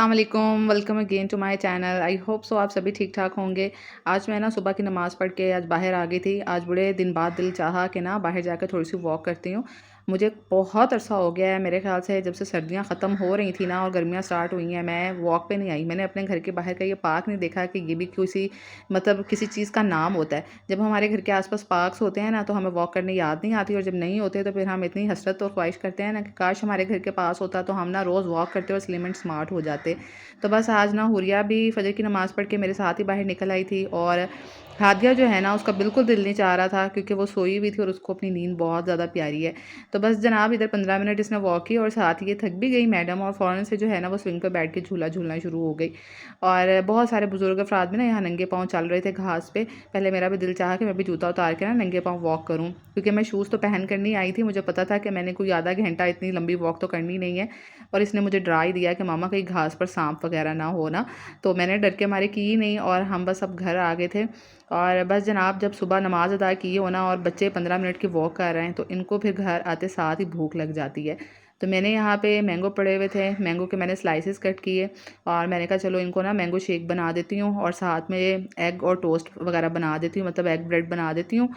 अस्सलाम वालेकुम, welcome again to my channel. I hope so आप सभी ठीक ठाक होंगे। आज मैं ना सुबह की नमाज़ पढ़ के आज बाहर आ गई थी। आज बड़े दिन बाद दिल चाहा कि ना बाहर जाकर थोड़ी सी वॉक करती हूँ। मुझे बहुत अरसा हो गया है, मेरे ख्याल से जब से सर्दियाँ ख़त्म हो रही थी ना और गर्मियाँ स्टार्ट हुई हैं, मैं वॉक पे नहीं आई। मैंने अपने घर के बाहर का ये पार्क नहीं देखा कि ये भी किसी मतलब किसी चीज़ का नाम होता है। जब हमारे घर के आस-पास पार्क्स होते हैं ना, तो हमें वॉक करने याद नहीं आती, और जब नहीं होते तो फिर हम इतनी हसरत और ख्वाहिश करते हैं ना कि काश हमारे घर के पास होता, तो हम ना रोज़ वॉक करते और स्लिम एंड स्मार्ट हो जाते। तो बस आज ना हुरिया भी फ़जर की नमाज़ पढ़ के मेरे साथ ही बाहर निकल आई थी, और हादिया जो है ना उसका बिल्कुल दिल नहीं चाह रहा था, क्योंकि वो सोई हुई थी और उसको अपनी नींद बहुत ज़्यादा प्यारी है। तो बस जनाब इधर 15 मिनट इसने वॉक की और साथ ही ये थक भी गई मैडम, और फ़ौरन से जो है ना वो स्विंग पे बैठ के झूला झूलना शुरू हो गई। और बहुत सारे बुज़ुर्ग अफ़राद भी ना यहाँ नंगे पाँव चल रहे थे घास पे। पहले मेरा भी दिल चाहा कि मैं भी जूता उतार के ना नंगे पाँव वॉक करूँ, क्योंकि मैं शूज़ तो पहन कर नहीं आई थी। मुझे पता था कि मैंने कोई आधा घंटा इतनी लंबी वॉक तो करनी नहीं है, और इसने मुझे डरा ही दिया कि मामा कहीं घास पर सांप वगैरह ना हो ना। तो मैंने डर के मारे की ही नहीं, और हम बस अब घर आ गए थे। और बस जनाब जब सुबह नमाज़ अदा की हो ना और बच्चे 15 मिनट की वॉक कर रहे हैं, तो इनको फिर घर आते साथ ही भूख लग जाती है। तो मैंने यहाँ पे मैंगो पड़े हुए थे, मैंगो के मैंने स्लाइसेस कट किए, और मैंने कहा चलो इनको ना मैंगो शेक बना देती हूँ, और साथ में एग और टोस्ट वगैरह बना देती हूँ, मतलब एग ब्रेड बना देती हूँ,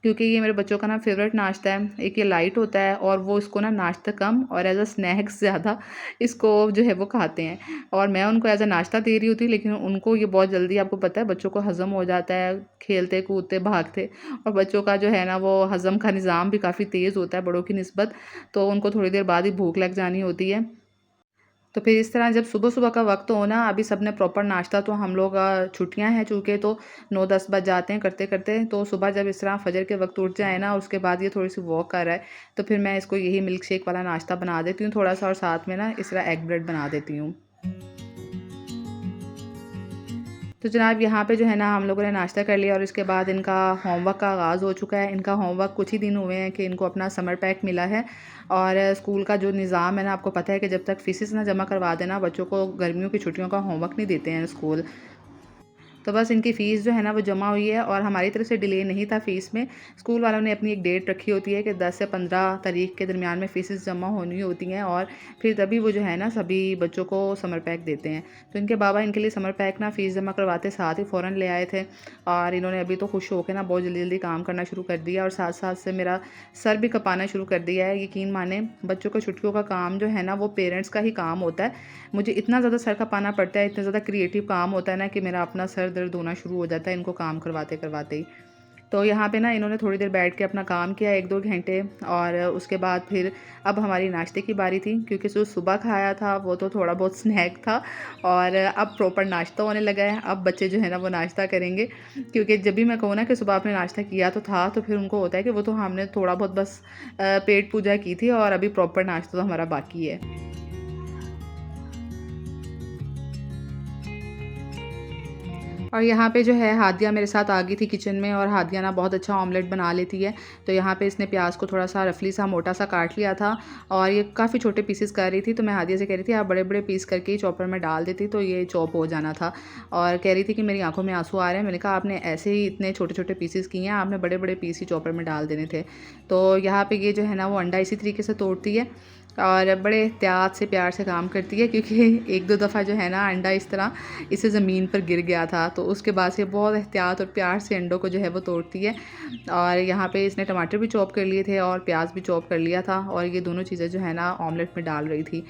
क्योंकि ये मेरे बच्चों का ना फेवरेट नाश्ता है। एक ये लाइट होता है, और वो इसको ना नाश्ता कम और एज़ अ स्नैक्स ज़्यादा इसको जो है वो खाते हैं। और मैं उनको एज़ अ नाश्ता दे रही होती, लेकिन उनको ये बहुत जल्दी, आपको पता है बच्चों को हज़म हो जाता है, खेलते कूदते भागते। और बच्चों का जो है ना वो हज़म का निज़ाम भी काफ़ी तेज़ होता है बड़ों की निस्बत, तो उनको थोड़ी देर बाद ही भूख लग जानी होती है। तो फिर इस तरह जब सुबह-सुबह का वक़्त हो ना, अभी सबने प्रॉपर नाश्ता, तो हम लोग छुट्टियाँ हैं चूँकि, तो 9-10 बज जाते हैं करते-करते। तो सुबह जब इस तरह फ़जर के वक़्त उठ जाए ना, और उसके बाद ये थोड़ी-सी वॉक कर रहा है, तो फिर मैं इसको यही मिल्क शेक वाला नाश्ता बना देती हूँ थोड़ा-सा, और साथ में ना इस तरह एग ब्रेड बना देती हूँ। तो जनाब यहाँ पे जो है ना हम लोगों ने नाश्ता कर लिया, और इसके बाद इनका होमवर्क का आगाज़ हो चुका है। इनका होमवर्क कुछ ही दिन हुए हैं कि इनको अपना समर पैक मिला है, और स्कूल का जो निज़ाम है ना, आपको पता है कि जब तक फ़ीसेस ना जमा करवा देना बच्चों को गर्मियों की छुट्टियों का होमवर्क नहीं देते हैं स्कूल। तो बस इनकी फ़ीस जो है ना वो जमा हुई है, और हमारी तरफ से डिले नहीं था फ़ीस में। स्कूल वालों ने अपनी एक डेट रखी होती है कि 10 से 15 तारीख के दरमियान में फ़ीसेस जमा होनी होती हैं, और फिर तभी वो जो है ना सभी बच्चों को समर पैक देते हैं। तो इनके बाबा इनके लिए समर पैक ना फ़ीस जमा करवाते साथ ही फ़ौरन ले आए थे, और इन्होंने अभी तो खुश होकर ना बहुत जल्दी-जल्दी काम करना शुरू कर दिया, और साथ-साथ से मेरा सर भी खपाना शुरू कर दिया है। यकीन माने, बच्चों को छुट्टियों का काम जो है ना वो पेरेंट्स का ही काम होता है। मुझे इतना ज़्यादा सर खपाना पड़ता है, इतना ज़्यादा क्रिएटिव काम होता है ना, कि मेरा अपना सर दर्द होना शुरू हो जाता है इनको काम करवाते-करवाते ही। तो यहाँ पे ना इन्होंने थोड़ी देर बैठ के अपना काम किया 1-2 घंटे, और उसके बाद फिर अब हमारी नाश्ते की बारी थी, क्योंकि जो सुबह खाया था वो तो थोड़ा बहुत स्नैक था, और अब प्रॉपर नाश्ता होने लगा है। अब बच्चे जो है ना वो नाश्ता करेंगे, क्योंकि जब भी मैं कहूँ ना कि सुबह आपने नाश्ता किया तो था, तो फिर उनको होता है कि वो तो हमने थोड़ा बहुत बस पेट पूजा की थी, और अभी प्रॉपर नाश्ता तो हमारा बाकी है। और यहाँ पे जो है हादिया मेरे साथ आ गई थी किचन में, और हादिया ना बहुत अच्छा ऑमलेट बना लेती है। तो यहाँ पे इसने प्याज को थोड़ा सा रफली सा मोटा सा काट लिया था, और ये काफ़ी छोटे पीसेस कर रही थी, तो मैं हादिया से कह रही थी आप बड़े-बड़े पीस करके ही चॉपर में डाल देती तो ये चॉप हो जाना था। और कह रही थी कि मेरी आँखों में आँसू आ रहे हैं। मैंने कहा आपने ऐसे ही इतने छोटे-छोटे पीसेस किए हैं, आपने बड़े-बड़े पीस ही चॉपर में डाल देने थे। तो यहाँ पे ये जो है ना वो अंडा इसी तरीके से तोड़ती है, और बड़े एहतियात से प्यार से काम करती है, क्योंकि 1-2 दफ़ा जो है ना अंडा इस तरह इसे ज़मीन पर गिर गया था, तो उसके बाद से बहुत एहतियात और प्यार से अंडों को जो है वो तोड़ती है। और यहाँ पे इसने टमाटर भी चॉप कर लिए थे, और प्याज भी चॉप कर लिया था, और ये दोनों चीज़ें जो है ना ऑमलेट में डाल रही थी।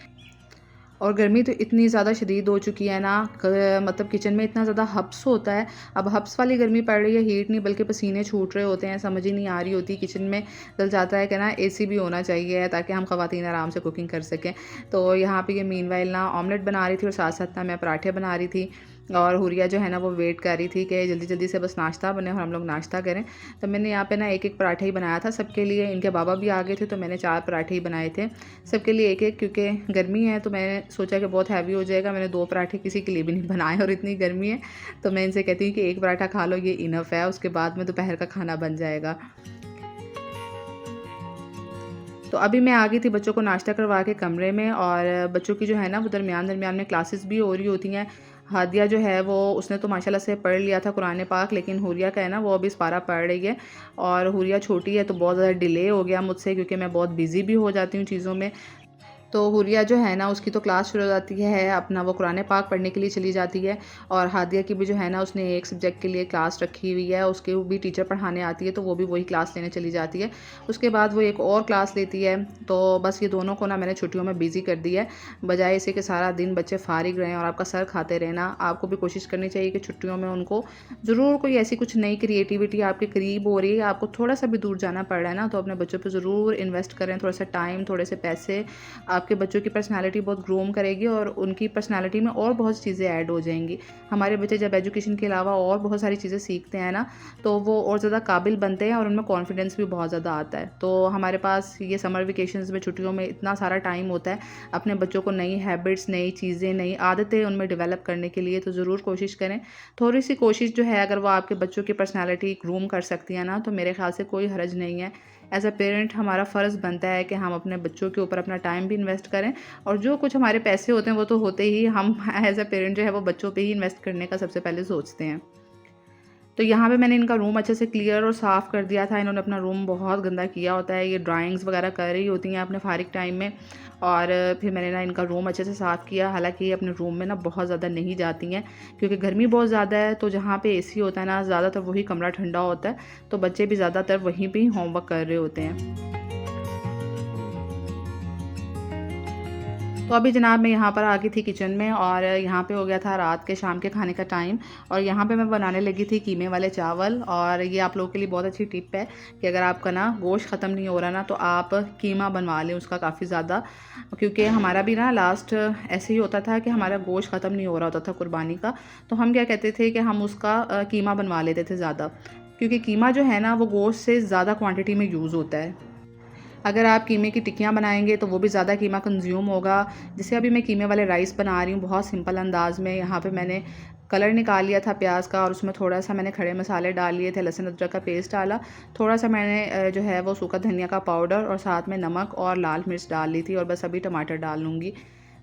और गर्मी तो इतनी ज़्यादा शदीद हो चुकी है ना, मतलब किचन में इतना ज़्यादा हब्स होता है। अब हब्स वाली गर्मी पड़ रही है, हीट नहीं बल्कि पसीने छूट रहे होते हैं, समझ ही नहीं आ रही होती किचन में। दिल चाहता है कि ना एसी भी होना चाहिए, ताकि हम ख़वातीन आराम से कुकिंग कर सकें। तो यहाँ पे ये मीनवाइल ना ऑमलेट बना रही थी, और साथ-साथ ना मैं पराठे बना रही थी, और हुरिया जो है ना वो वेट कर रही थी कि जल्दी-जल्दी से बस नाश्ता बने और हम लोग नाश्ता करें। तो मैंने यहाँ पे ना एक-एक पराठा ही बनाया था सबके लिए। इनके बाबा भी आ गए थे, तो मैंने 4 पराठे ही बनाए थे सबके लिए एक-एक, क्योंकि गर्मी है तो मैंने सोचा कि बहुत हैवी हो जाएगा। मैंने 2 पराठे किसी के लिए भी नहीं बनाए, और इतनी गर्मी है तो मैं इनसे कहती हूँ कि 1 पराठा खा लो, ये इनफ है, उसके बाद में दोपहर का खाना बन जाएगा। तो अभी मैं आ गई थी बच्चों को नाश्ता करवा के कमरे में, और बच्चों की जो है ना वो दरमियान-दरमियान में क्लासेस भी हो रही होती हैं। हादिया जो है वो उसने तो माशाल्लाह से पढ़ लिया था कुरान पाक, लेकिन हुरिया का है ना वो अभी इस्पारा पढ़ रही है, और हुरिया छोटी है तो बहुत ज़्यादा डिले हो गया मुझसे, क्योंकि मैं बहुत बिज़ी भी हो जाती हूँ चीज़ों में। तो हुरिया जो है ना उसकी तो क्लास शुरू हो जाती है, अपना वो कुरान पाक पढ़ने के लिए चली जाती है। और हादिया की भी जो है ना उसने एक सब्जेक्ट के लिए क्लास रखी हुई है, उसके वो भी टीचर पढ़ाने आती है तो वो भी वही क्लास लेने चली जाती है। उसके बाद वो एक और क्लास लेती है। तो बस ये दोनों को ना मैंने छुट्टियों में बिज़ी कर दिया है, बजाय इसे कि सारा दिन बच्चे फ़ारिग रहें और आपका सर खाते रहें ना। आपको भी कोशिश करनी चाहिए कि छुट्टियों में उनको ज़रूर कोई ऐसी कुछ नई क्रिएटिविटी आपके करीब हो रही है, आपको थोड़ा सा भी दूर जाना पड़ रहा है ना, तो अपने बच्चों पे ज़रूर इन्वेस्ट करें, थोड़ा सा टाइम, थोड़े से पैसे। आपके बच्चों की पर्सनैलिटी बहुत ग्रूम करेगी और उनकी पर्सनैलिटी में और बहुत चीज़ें ऐड हो जाएंगी। हमारे बच्चे जब एजुकेशन के अलावा और बहुत सारी चीज़ें सीखते हैं ना, तो वो और ज़्यादा काबिल बनते हैं और उनमें कॉन्फिडेंस भी बहुत ज़्यादा आता है। तो हमारे पास ये समर वेकेशंस में, छुट्टियों में इतना सारा टाइम होता है अपने बच्चों को नई हैबिट्स, नई चीज़ें, नई आदतें उनमें डेवलप करने के लिए। तो ज़रूर कोशिश करें। थोड़ी सी कोशिश जो है अगर वो आपके बच्चों की पर्सनैलिटी ग्रूम कर सकती है ना, तो मेरे ख्याल से कोई हर्ज नहीं है। एज़ अ पेरेंट हमारा फ़र्ज़ बनता है कि हम अपने बच्चों के ऊपर अपना टाइम भी इन्वेस्ट करें, और जो कुछ हमारे पैसे होते हैं वो तो होते ही, हम एज़ अ पेरेंट जो है वो बच्चों पे ही इन्वेस्ट करने का सबसे पहले सोचते हैं। तो यहाँ पे मैंने इनका रूम अच्छे से क्लियर और साफ़ कर दिया था। इन्होंने अपना रूम बहुत गंदा किया होता है, ये ड्राइंग्स वगैरह कर रही होती हैं अपने फ़ारिग टाइम में। और फिर मैंने ना इनका रूम अच्छे से साफ़ किया। हालाँकि ये अपने रूम में ना बहुत ज़्यादा नहीं जाती हैं, क्योंकि गर्मी बहुत ज़्यादा है, तो जहाँ पे एसी होता है ना, ज़्यादातर वही कमरा ठंडा होता है, तो बच्चे भी ज़्यादातर वहीं पे ही होमवर्क कर रहे होते हैं। तो अभी जनाब मैं यहाँ पर आ गई थी किचन में, और यहाँ पे हो गया था रात के शाम के खाने का टाइम। और यहाँ पे मैं बनाने लगी थी कीमे वाले चावल। और ये आप लोगों के लिए बहुत अच्छी टिप है कि अगर आपका ना गोश्त ख़त्म नहीं हो रहा ना, तो आप कीमा बनवा लें उसका काफ़ी ज़्यादा। क्योंकि हमारा भी ना लास्ट ऐसे ही होता था कि हमारा गोश्त ख़त्म नहीं हो रहा होता था कुर्बानी का, तो हम क्या कहते थे कि हम उसका कीमा बनवा लेते थे ज़्यादा, क्योंकि कीमा जो है ना वो गोश्त से ज़्यादा क्वांटिटी में यूज़ होता है। अगर आप कीमे की टिक्कियाँ बनाएंगे तो वो भी ज़्यादा कीमा कंज्यूम होगा। जैसे अभी मैं कीमे वाले राइस बना रही हूँ बहुत सिंपल अंदाज़ में। यहाँ पे मैंने कलर निकाल लिया था प्याज का, और उसमें थोड़ा सा मैंने खड़े मसाले डाल लिए थे, लहसुन अदरक का पेस्ट डाला, थोड़ा सा मैंने जो है वो सूखा धनिया का पाउडर, और साथ में नमक और लाल मिर्च डाल ली थी, और बस अभी टमाटर डाल लूँगी।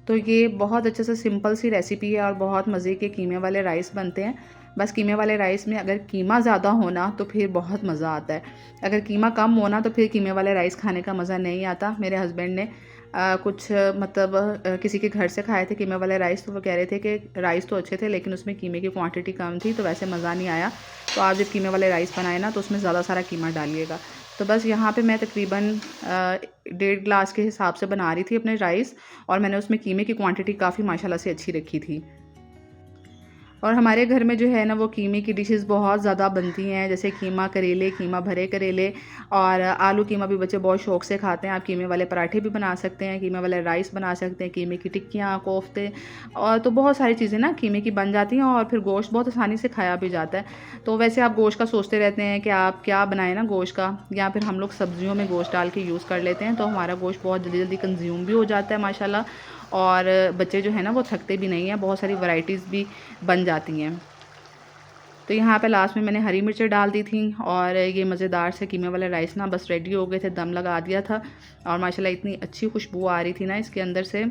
तो ये बहुत अच्छे से सिंपल सी रेसिपी है और बहुत मज़े के कीमे वाले राइस बनते हैं। बस कीमे वाले राइस में अगर कीमा ज़्यादा होना तो फिर बहुत मज़ा आता है, अगर कीमा कम होना तो फिर कीमे वाले राइस खाने का मज़ा नहीं आता। मेरे हस्बैंड ने कुछ मतलब किसी के घर से खाए थे कीमे वाले राइस, तो वो कह रहे थे कि राइस तो अच्छे थे लेकिन उसमें कीमे की क्वांटिटी कम थी, तो वैसे मज़ा नहीं आया। तो आप जब कीमे वाले राइस बनाए ना, तो उसमें ज़्यादा सारा कीमा डालिएगा। तो बस यहाँ पे मैं तकरीबन 1.5 ग्लास के हिसाब से बना रही थी अपने राइस, और मैंने उसमें कीमे की क्वांटिटी काफ़ी माशाल्लाह से अच्छी रखी थी। और हमारे घर में जो है ना वो कीमे की डिशेस बहुत ज़्यादा बनती हैं, जैसे कीमा करेले, कीमा भरे करेले, और आलू कीमा भी बच्चे बहुत शौक़ से खाते हैं। आप कीमे वाले पराठे भी बना सकते हैं, कीमे वाले राइस बना सकते हैं, कीमे की टिक्कियाँ, कोफ्ते, और तो बहुत सारी चीज़ें ना कीमे की बन जाती हैं, और फिर गोश्त बहुत आसानी से खाया भी जाता है। तो वैसे आप गोश्त का सोचते रहते हैं कि आप क्या बनाएं ना गोश्त का, या फिर हम लोग सब्जियों में गोश्त डाल के यूज़ कर लेते हैं, तो हमारा गोश्त बहुत जल्दी जल्दी कंज्यूम भी हो जाता है माशाल्लाह। और बच्चे जो है ना वो थकते भी नहीं हैं, बहुत सारी वैरायटीज़ भी बन जाती हैं। तो यहाँ पे लास्ट में मैंने हरी मिर्चें डाल दी थी, और ये मज़ेदार से कीमे वाले राइस ना बस रेडी हो गए थे, दम लगा दिया था, और माशाल्लाह इतनी अच्छी खुशबू आ रही थी ना इसके अंदर से।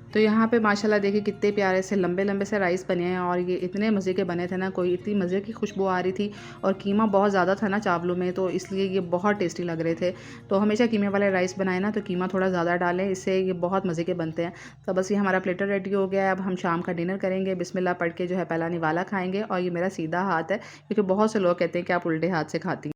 तो यहाँ पे माशाल्लाह देखिए कितने प्यारे से लंबे लंबे से राइस बने हैं, और ये इतने मज़े के बने थे ना, कोई इतनी मज़े की खुशबू आ रही थी, और कीमा बहुत ज़्यादा था ना चावलों में, तो इसलिए ये बहुत टेस्टी लग रहे थे। तो हमेशा कीमे वाले राइस बनाए ना तो कीमा थोड़ा ज़्यादा डालें, इससे ये बहुत मज़े के बनते हैं। तो बस ये हमारा प्लेटर रेडी हो गया है। अब हम शाम का डिनर करेंगे, बिस्मिल्लाह पढ़ के जो है पहला निवाला खाएँगे, और ये मेरा सीधा हाथ है, क्योंकि बहुत से लोग कहते हैं कि आप उल्टे हाथ से खाती हैं।